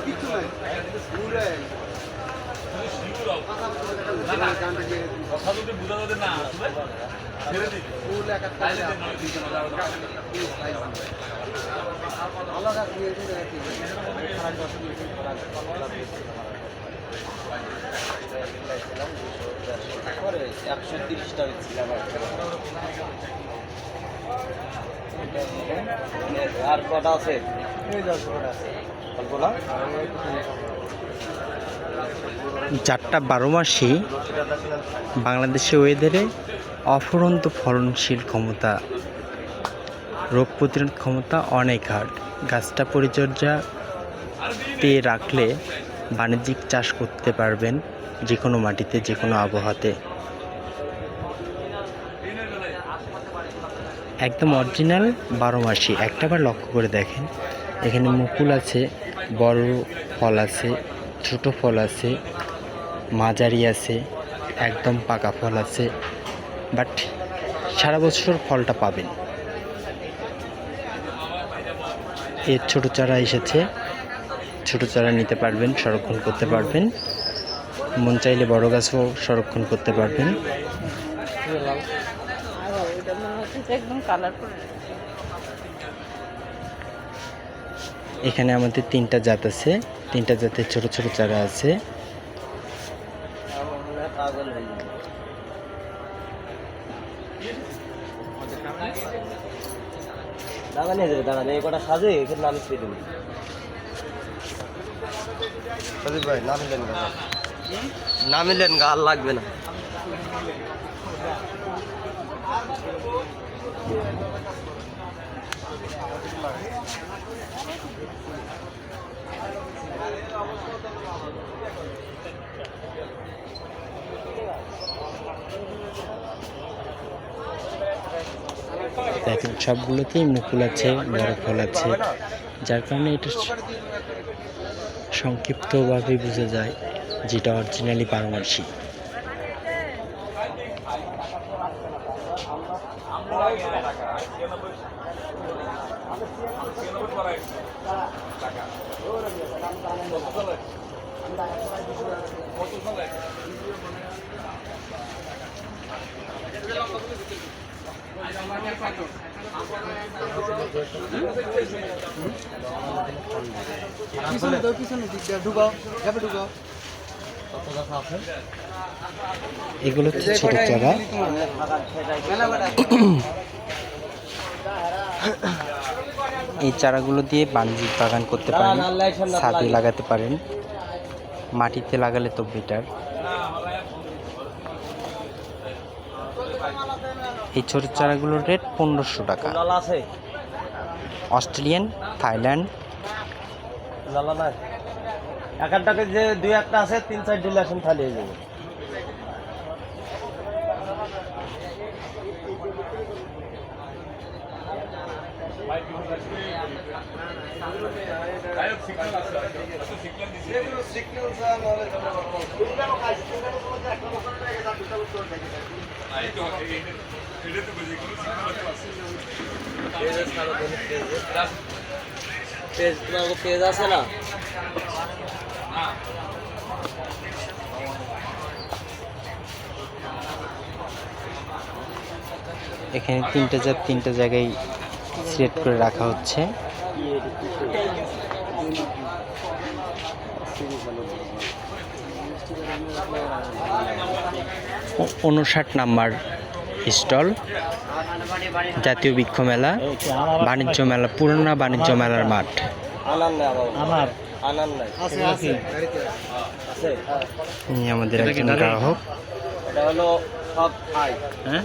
কিছু নাই কথা যদি বুঝা যাবে না ছেড়ে দিবি আর কটা আছে যারটা 12 মাসই বাংলাদেশে ওয়েদারে অফুরন্ত ফলনশীল ক্ষমতা, রোগ প্রতিরোধ ক্ষমতা অনেক হার্ড। গাছটা পরিচর্যাতে রাখলে বাণিজ্যিক চাষ করতে পারবেন যে কোনো মাটিতে, যে কোনো আবহাওয়াতে। একদম অরিজিনাল 12 মাসই। একটাবার লক্ষ্য করে দেখেন, এখানে মুকুল আছে, বড় ফল আছে, ছোট ফল আছে, মাঝারি আছে, একদম পাকা ফল আছে, বাট সারা বছর ফলটা পাবেন। এর ছোট চারা এসেছে, ছোট চারা নিতে পারবেন, সংরক্ষণ করতে পারবেন। মন চাইলে বড় গাছও সংরক্ষণ করতে পারবেন। এখানে আমাদের 3টা জাত আছে, 3টা জাতের ছোট ছোট চারা আছে। দাদা নিয়ে যাবে, দাদা এই কটা সাজে এখানে নাম লিখে দেবো। ভাই নাম নিলেন গা, নাম নিলেন গা, আর লাগবে না। দেখেন সবগুলোতেই মুকুল আছে, বড় ফল আছে, যার কারণে এটা সংক্ষিপ্তভাবে বোঝা যায় যেটা অরিজিনালি 12 মাসি। এগুলো হচ্ছে ছোট চারা। এই চারাগুলো দিয়ে বাণিজ্যিক বাগান করতে পারেন, ছাদে লাগাতে পারেন, মাটিতে লাগালে তো বেটার। এই ছোট চারাগুলোর রেট 1500 টাকা। Australian, Thailand. এখানটাতে যে 2-1টা আছে 3-4 দিলে এখন খালি হয়ে যাবে। পেজ আছে না? এখানে 3টা জাত 3টা জায়গায় সিলেক্ট করে রাখা হচ্ছে। 59 নাম্বার স্টল, জাতীয় বৃক্ষ মেলা, বাণিজ্য মেলা, পুরোনো বাণিজ্য মেলার মাঠ। আমাদের একজন গ্রাহক। এটা হলো সব হ্যাঁ